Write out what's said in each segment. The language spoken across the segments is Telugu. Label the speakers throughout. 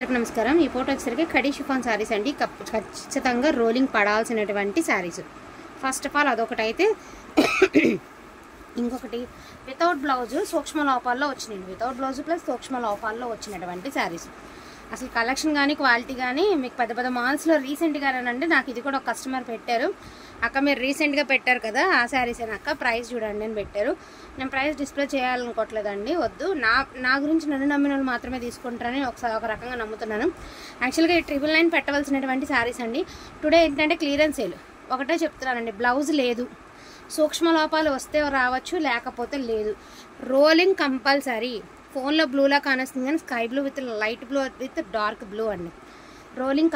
Speaker 1: నమస్కారం। ఈ ఫోటో వచ్చేసరికి కడీ షిఫాన్ సారీస్ అండి। ఖచ్చితంగా రోలింగ్ పడాల్సినటువంటి సారీస్। ఫస్ట్ ఆఫ్ ఆల్ అదొకటి అయితే ఇంకొకటి వితౌట్ బ్లౌజ్ సూక్ష్మ లోపాల్లో వచ్చినాయి। వితౌట్ బ్లౌజ్ ప్లస్ సూక్ష్మ లోపాల్లో వచ్చినటువంటి సారీస్। అసలు కలెక్షన్ కానీ క్వాలిటీ కానీ మీకు పెద్ద పెద్ద మాల్స్లో రీసెంట్గానండి నాకు ఇది కూడా ఒక కస్టమర్ పెట్టారు, అక్క మీరు రీసెంట్గా పెట్టారు కదా ఆ శారీస్ అని అక్క ప్రైస్ చూడండి అని పెట్టారు। నేను ప్రైస్ డిస్ప్లే చేయాలనుకోవట్లేదండి, వద్దు, నా గురించి నన్ను నమ్మిన వాళ్ళు మాత్రమే తీసుకుంటారని ఒక రకంగా నమ్ముతున్నాను। యాక్చువల్గా ఈ 999 పెట్టవలసినటువంటి శారీస్ అండి। టుడే ఏంటంటే క్లియరెన్స్ సేల్ ఒకటే చెప్తున్నానండి, బ్లౌజ్ లేదు, సూక్ష్మ లోపాలు వస్తే రావచ్చు లేకపోతే లేదు, రోలింగ్ కంపల్సరీ। ఫోన్లో బ్లూలా కానేస్తుంది కానీ sky blue with light blue with dark blue అండి, రోలింగ్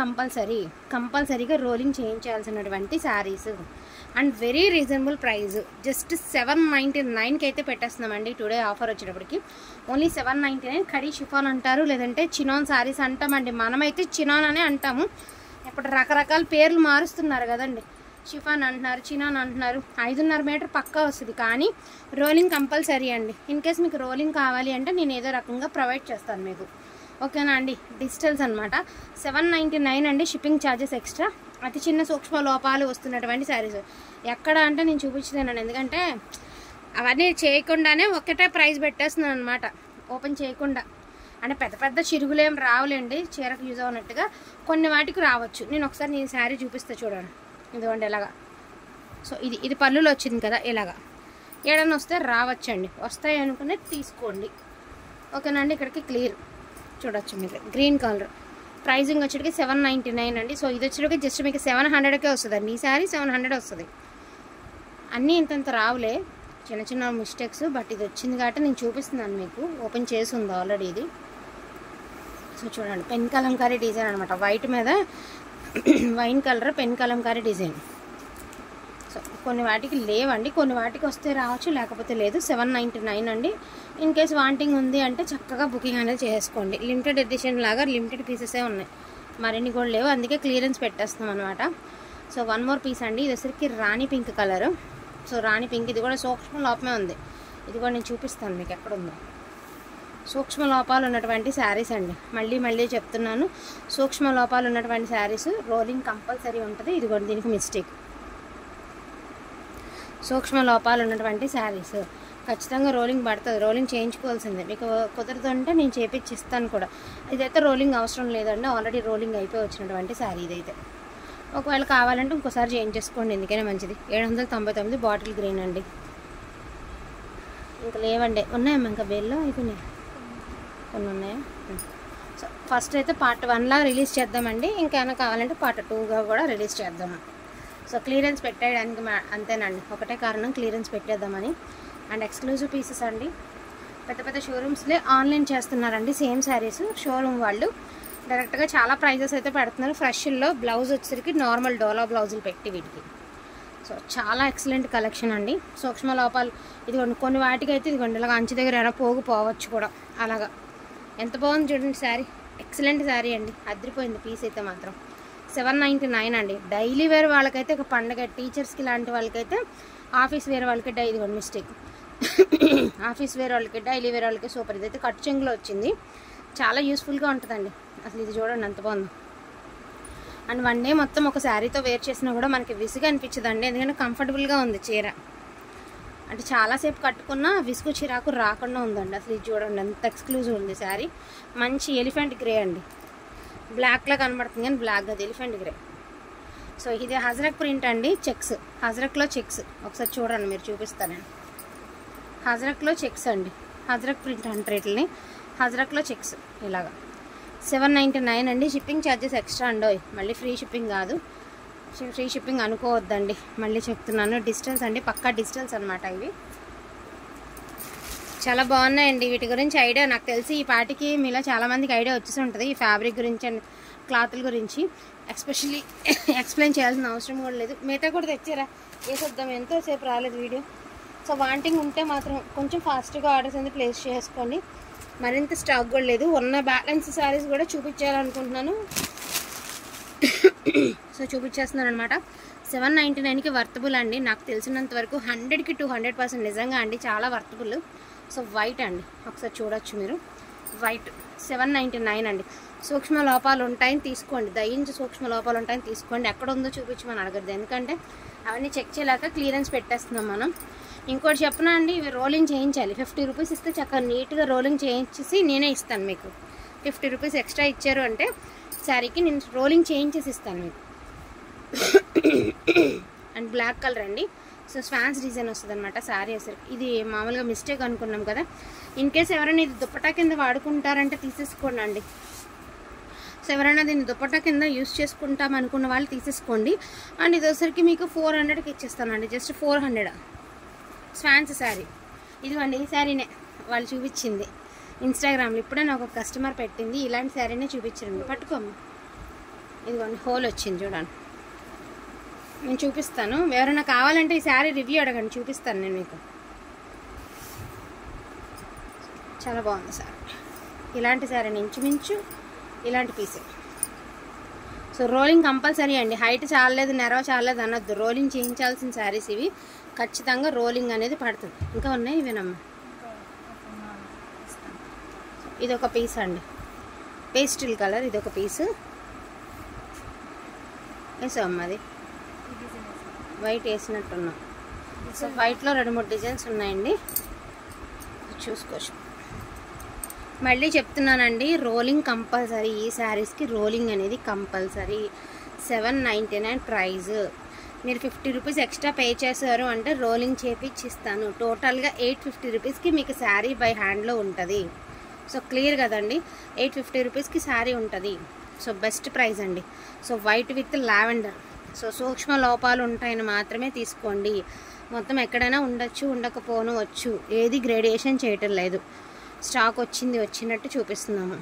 Speaker 1: కంపల్సరీగా రోలింగ్ చేయించాల్సినటువంటి sarees and very reasonable price, just 799కి అయితే పెట్టేస్తున్నామండి టుడే ఆఫర్ వచ్చేటప్పటికి। ఓన్లీ 799। కడీ షిఫాన్ అంటారు, లేదంటే చినాన్ శారీస్ అంటామండి, మనమైతే చినాన్ అనే అంటాము। ఇప్పుడు రకరకాల పేర్లు మారుస్తున్నారు కదండి, షిఫాన్ అంటున్నారు, చినాన్ అంటున్నారు। 5.5 మీటర్ పక్కా వస్తుంది కానీ రోలింగ్ కంపల్సరీ అండి। ఇన్ కేస్ మీకు రోలింగ్ కావాలి అంటే నేను ఏదో రకంగా ప్రొవైడ్ చేస్తాను మీకు, ఓకేనా అండి। డిజిటల్స్ అనమాట 799 అండి, షిప్పింగ్ ఛార్జెస్ ఎక్స్ట్రా। అతి చిన్న సూక్ష్మ లోపాలు వస్తున్నటువంటి శారీస్ ఎక్కడ అంటే నేను చూపించలేనండి, ఎందుకంటే అవన్నీ చేయకుండానే ఒకటే ప్రైస్ పెట్టేస్తున్నాను అనమాట, ఓపెన్ చేయకుండా। అంటే పెద్ద పెద్ద చిరుగులేం రావులేండి, చీరకు యూజ్ అవునట్టుగా కొన్ని వాటికి రావచ్చు। నేను ఒకసారి నేను శారీ చూపిస్తే చూడండి, ఇదిగోండి ఇలాగా। సో ఇది పళ్ళులో వచ్చింది కదా, ఇలాగా ఏడన్నా వస్తే రావచ్చండి, వస్తాయి అనుకునే తీసుకోండి, ఓకేనండి। ఇక్కడికి క్లియర్ చూడొచ్చు మీరు, గ్రీన్ కలర్, ప్రైజింగ్ వచ్చేటికి 799 అండి। సో ఇది వచ్చేటికి జస్ట్ మీకు 700కే వస్తుందండి, ఈ శారీ 700 వస్తుంది। అన్నీ ఇంతంత రావులే, చిన్న చిన్న మిస్టేక్స్, బట్ ఇది వచ్చింది కాబట్టి నేను చూపిస్తున్నాను మీకు, ఓపెన్ చేసి ఉంది ఆల్రెడీ ఇది। సో చూడండి పెన్ కలంకారీ డిజైన్ అనమాట, వైట్ మీద wine colour pen Kalamkari design. So కొన్ని వాటికి లేవండి, కొన్ని వాటికి వస్తే రావచ్చు లేకపోతే లేదు। 799 అండి। ఇన్ కేస్ వాంటింగ్ ఉంది అంటే చక్కగా బుకింగ్ అనేది చేసుకోండి। లిమిటెడ్ ఎడిషన్ లాగా లిమిటెడ్ పీసెసే ఉన్నాయి, మరిన్ని కూడా లేవు, అందుకే క్లియరెన్స్ పెట్టేస్తాం అనమాట। సో వన్ మోర్ పీస్ అండి, ఇది వచ్చరికి రాణి పింక్ కలరు। సో రాణి పింక్, ఇది కూడా సూక్ష్మ లోపమే ఉంది, ఇది కూడా నేను చూపిస్తాను మీకు ఎక్కడుందో। సూక్ష్మ లోపాలు ఉన్నటువంటి శారీస్ అండి, మళ్ళీ చెప్తున్నాను, సూక్ష్మ లోపాలు ఉన్నటువంటి శారీస్ రోలింగ్ కంపల్సరీ ఉంటుంది। ఇది కూడా దీనికి మిస్టేక్, సూక్ష్మ లోపాలు ఉన్నటువంటి శారీస్ ఖచ్చితంగా రోలింగ్ పడుతుంది, రోలింగ్ చేయించుకోవాల్సిందే। మీకు కుదరదు అంటే నేను చేయించిస్తాను కూడా, ఇదైతే రోలింగ్ అవసరం లేదండి, ఆల్రెడీ రోలింగ్ అయిపోయి వచ్చినటువంటి శారీ ఇదైతే। ఒకవేళ కావాలంటే ఇంకోసారి చేయించేసుకోండి, ఎందుకైనా మంచిది। 799 బాటిల్ గ్రీన్ అండి, ఇంకా లేవండి, ఉన్నాయమ్మా ఇంకా బేల్లో అయిపోయినాయి, కొన్ని ఉన్నాయి। సో ఫస్ట్ అయితే పార్ట్ 1లా రిలీజ్ చేద్దామండి, ఇంకేమైనా కావాలంటే పార్ట్ 2గా కూడా రిలీజ్ చేద్దాము। సో క్లియరెన్స్ పెట్టేయడానికి అంతేనండి, ఒకటే కారణం క్లియరెన్స్ పెట్టేద్దామని। అండ్ ఎక్స్క్లూజివ్ పీసెస్ అండి, పెద్ద పెద్ద షోరూమ్స్లే ఆన్లైన్ చేస్తున్నారండి సేమ్ శారీస్, షోరూమ్ వాళ్ళు డైరెక్ట్గా చాలా ప్రైజెస్ అయితే పెడుతున్నారు। ఫ్రెష్లో బ్లౌజ్ వచ్చేసరికి నార్మల్ డోలా బ్లౌజులు పెట్టి వీటికి, సో చాలా ఎక్సలెంట్ కలెక్షన్ అండి। సూక్ష్మ లోపాలు ఇదిగోండి, కొన్ని వాటికి అయితే ఇదిగోండి ఇలాగ అంచు దగ్గర ఏమైనా పోవచ్చు కూడా, అలాగా ఎంత బాగుంది చూడండి శారీ, ఎక్సలెంట్ శారీ అండి, అదిరిపోయింది పీస్ అయితే మాత్రం। 799 అండి, డైలీ వేర్ వాళ్ళకైతే ఒక పండగ, టీచర్స్కి లాంటి వాళ్ళకైతే, ఆఫీస్ వేర్ వాళ్ళకి ఇదిగోండి మిస్టేక్, ఆఫీస్ వేర్ వాళ్ళకి డైలీ వేర్ వాళ్ళకి సూపర్। ఇదైతే కట్ చెంగులో వచ్చింది, చాలా యూస్ఫుల్గా ఉంటుందండి అసలు, ఇది చూడండి ఎంత బాగుంది। అండ్ వన్ డే మొత్తం ఒక శారీతో వేర్ చేసినా కూడా మనకి విసుగు అనిపించదండి, ఎందుకంటే కంఫర్టబుల్గా ఉంది చీర, అంటే చాలాసేపు కట్టుకున్నా విసుగు చిరాకు రాకుండా ఉందండి అసలు। ఇది చూడండి ఎంత ఎక్స్క్లూజివ్ ఉంది శారీ, మంచి ఎలిఫెంట్ గ్రే అండి, బ్లాక్లో కనబడుతుంది కానీ బ్లాక్ అది ఎలిఫెంట్ గ్రే। సో ఇది హజరక్ ప్రింట్ అండి, చెక్స్, హజరక్లో చెక్స్, ఒకసారి చూడండి మీరు చూపిస్తాను, హజరక్లో చెక్స్ అండి, హజరక్ ప్రింట్ అంటారు వీటిని, హజరక్లో చెక్స్ ఇలాగా 799 అండి। షిప్పింగ్ ఛార్జెస్ ఎక్స్ట్రా అండి, మళ్ళీ ఫ్రీ షిప్పింగ్ కాదు, ఫ్రీ షిప్పింగ్ అనుకోవద్దండి, మళ్ళీ చెప్తున్నాను। డిజిటల్స్ అండి, పక్కా డిజిటల్స్ అనమాట ఇవి, చాలా బాగున్నాయండి। వీటి గురించి ఐడియా నాకు తెలిసి ఈ పాటికి మీలో చాలామందికి ఐడియా వచ్చేసి ఉంటుంది, ఈ ఫ్యాబ్రిక్ గురించి అండ్ క్లాత్ల గురించి ఎస్పెషల్లీ ఎక్స్ప్లెయిన్ చేయాల్సిన అవసరం కూడా లేదు। మిగతా కూడా తెచ్చారా వేసొద్దాం, ఎంతోసేపు రాలేదు వీడియో। సో వాంటింగ్ ఉంటే మాత్రం కొంచెం ఫాస్ట్గా ఆర్డర్స్ అనేది ప్లేస్ చేసుకోండి, మరింత స్టాక్ కూడా లేదు, ఉన్న బ్యాలెన్స్ శారీస్ కూడా చూపించాలనుకుంటున్నాను, సో చూపించేస్తున్నాను అనమాట। 799కి వర్తబుల్ అండి, నాకు తెలిసినంత వరకు 100కి 200% నిజంగా అండి, చాలా వర్తబుల్। సో వైట్ అండి, ఒకసారి చూడొచ్చు మీరు, వైట్ 799 అండి। సూక్ష్మ లోపాలు ఉంటాయని తీసుకోండి, దయించి సూక్ష్మ లోపాలు ఉంటాయని తీసుకోండి. ఎక్కడ ఉందో చూపించమని అడగద్దు, ఎందుకంటే అవన్నీ చెక్ చేయలేక క్లియరెన్స్ పెట్టేస్తున్నాం మనం. ఇంకోటి చెప్పనా అండి, ఇవి రోలింగ్ చేయించాలి. 50 రూపీస్ ఇస్తే చక్కగా నీట్గా రోలింగ్ చేయించేసి నేనే ఇస్తాను మీకు. 50 రూపీస్ ఎక్స్ట్రా ఇచ్చారు అంటే శారీకి నేను రోలింగ్ చేయించేసి ఇస్తాను మీకు. అండ్ బ్లాక్ కలర్ అండి. సో స్వాన్స్ డిజైన్ వస్తుంది అనమాట శారీ అసలు. ఇది మామూలుగా మిస్టేక్ అనుకున్నాం కదా. ఇన్ కేస్ ఎవరైనా ఇది దుప్పటా కింద వాడుకుంటారంటే తీసేసుకోండి అండి. సో ఎవరైనా దీన్ని దుప్పటా కింద యూస్ చేసుకుంటాం అనుకున్న వాళ్ళు తీసేసుకోండి. అండ్ ఇది వచ్చరికి మీకు 400కి ఇచ్చేస్తానండి, జస్ట్ 400 స్వాన్స్ శారీ. ఇదిగోండి ఈ శారీనే వాళ్ళు చూపించింది ఇన్స్టాగ్రామ్లో. ఇప్పుడే నాకు ఒక కస్టమర్ పెట్టింది, ఇలాంటి శారీనే చూపించండి. పట్టుకోమ్మ, ఇదిగోండి హోల్ వచ్చింది చూడండి. నేను చూపిస్తాను, ఎవరైనా కావాలంటే ఈ శారీ రివ్యూ అడగండి, చూపిస్తాను నేను మీకు. చాలా బాగుంది శారీ. ఇలాంటి శారీని ఇంచుమించు ఇలాంటి పీసే. సో రోలింగ్ కంపల్సరీ అండి. హైట్ చాలలేదు, నెరవ చాలలేదు అనొద్దు. రోలింగ్ చేయించాల్సిన శారీస్ ఇవి. ఖచ్చితంగా రోలింగ్ అనేది పడుతుంది. ఇంకా ఉన్నాయి ఇవేనమ్మా. ఇదొక పీస్ అండి, పేస్టిల్ కలర్. ఇదొక పీసు వేసామ్మా, అది వైట్ వేసినట్టున్నాం. సో వైట్లో 2-3 డిజైన్స్ ఉన్నాయండి, చూసుకోవచ్చు. మళ్ళీ చెప్తున్నానండి, రోలింగ్ కంపల్సరీ. ఈ శారీస్కి రోలింగ్ అనేది కంపల్సరీ. 799 ప్రైజ్. మీరు 50 రూపీస్ ఎక్స్ట్రా పే చేశారు అంటే రోలింగ్ చేపించిస్తాను. టోటల్గా 850 రూపీస్కి మీకు శారీ బై హ్యాండ్లో ఉంటుంది. సో క్లియర్ కదండి, 850 రూపీస్కి శారీ ఉంటుంది. సో బెస్ట్ ప్రైస్ అండి. So white with lavender. So సూక్ష్మ లోపాలు ఉంటాయని మాత్రమే తీసుకోండి. మొత్తం ఎక్కడైనా ఉండొచ్చు, ఉండకపోవచ్చు. ఏది గ్రేడియేషన్ చేయటం లేదు. స్టాక్ వచ్చింది వచ్చినట్టు చూపిస్తున్నాము.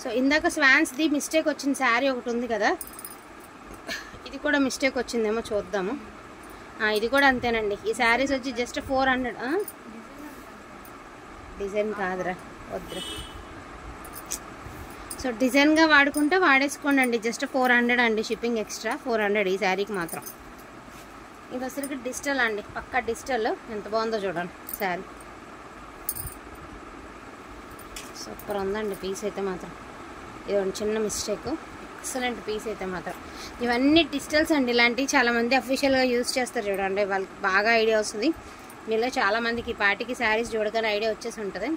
Speaker 1: సో ఇందాక స్వాన్స్ది మిస్టేక్ వచ్చిన శారీ ఒకటి ఉంది కదా, ఇది కూడా మిస్టేక్ వచ్చిందేమో చూద్దాము. ఇది కూడా అంతేనండి. ఈ శారీస్ వచ్చి జస్ట్ 400. డిజైన్ కాదురా, వద్దురా. సో డిజైన్గా వాడుకుంటే వాడేసుకోండి అండి. జస్ట్ 400 అండి, షిప్పింగ్ ఎక్స్ట్రా 400 ఈ శారీకి మాత్రం. ఇది అసలుకి డిజిటల్ అండి, పక్కా డిజిటల్. ఎంత బాగుందో చూడండి శారీ. సూపర్ ఉందండి పీస్ అయితే మాత్రం. ఇది చిన్న మిస్టేక్, ఎక్సలెంట్ పీస్ అయితే మాత్రం. ఇవన్నీ డిజిటల్స్ అండి. ఇలాంటివి చాలామంది అఫీషియల్గా యూజ్ చేస్తారు చూడండి, వాళ్ళకి బాగా ఐడియా వస్తుంది. మీలో చాలామందికి ఈ పార్టీకి శారీస్ చూడగానే ఐడియా వచ్చేసి ఉంటుంది.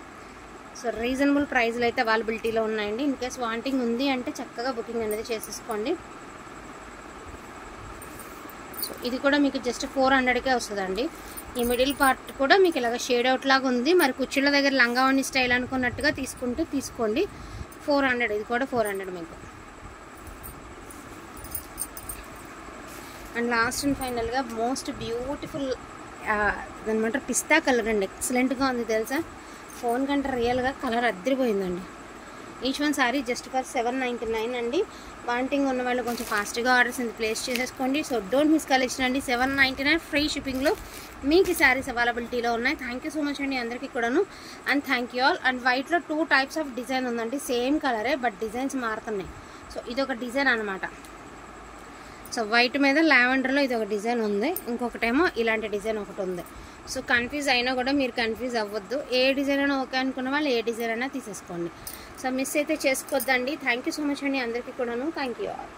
Speaker 1: సో రీజనబుల్ ప్రైస్లో అయితే అవైలబిలిటీలో ఉన్నాయండి. ఇన్ కేస్ వాంటింగ్ ఉంది అంటే చక్కగా బుకింగ్ అనేది చేసేసుకోండి. సో ఇది కూడా మీకు జస్ట్ 400కే వస్తుందండి. ఈ మిడిల్ పార్ట్ కూడా మీకు ఇలాగ షేడ్ అవుట్ లాగా ఉంది. మరి కుర్చీల దగ్గర లంగావని స్టైల్ అనుకున్నట్టుగా తీసుకుంటే తీసుకోండి. 400, ఇది కూడా 400 మీకు. అండ్ లాస్ట్ అండ్ ఫైనల్గా మోస్ట్ బ్యూటిఫుల్ అనమాట పిస్తా కలర్ అండి. ఎక్సలెంట్గా ఉంది తెలుసా, ఫోన్ కంటే రియల్గా కలర్ అద్దరిపోయిందండి. Each one saree just for 799 అండి. వాంటింగ్ ఉన్న వాళ్ళు కొంచెం ఫాస్ట్గా ఆర్డర్స్ ప్లేస్ చేసేసుకోండి. సో డోంట్ మిస్ కలెక్షన్ అండి. 799 ఫ్రీ షిప్పింగ్లో మీకు ఈ శారీస్ అవైలబిలిటీలో ఉన్నాయి. థ్యాంక్ యూ సో మచ్ అండి అందరికీ కూడాను. And thank you all. And వైట్లో 2 టైప్స్ ఆఫ్ డిజైన్ ఉందండి. సేమ్ కలరే బట్ డిజైన్స్ మారుతున్నాయి. సో ఇదొక డిజైన్ అనమాట. సో వైట్ మీద లావెండర్లో ఇది ఒక డిజైన్ ఉంది, ఇంకొకటేమో ఇలాంటి డిజైన్ ఒకటి ఉంది. సో కన్ఫ్యూజ్ అయినా కూడా మీరు కన్ఫ్యూజ్ అవ్వద్దు. ఏ డిజైన్ అయినా ఓకే అనుకున్న వాళ్ళు ఏ డిజైన్ అయినా తీసేసుకోండి. సో మిస్ అయితే చేసుకోవద్దండి. థ్యాంక్ యూ సో మచ్ అండి అందరికీ కూడాను. Thank you all.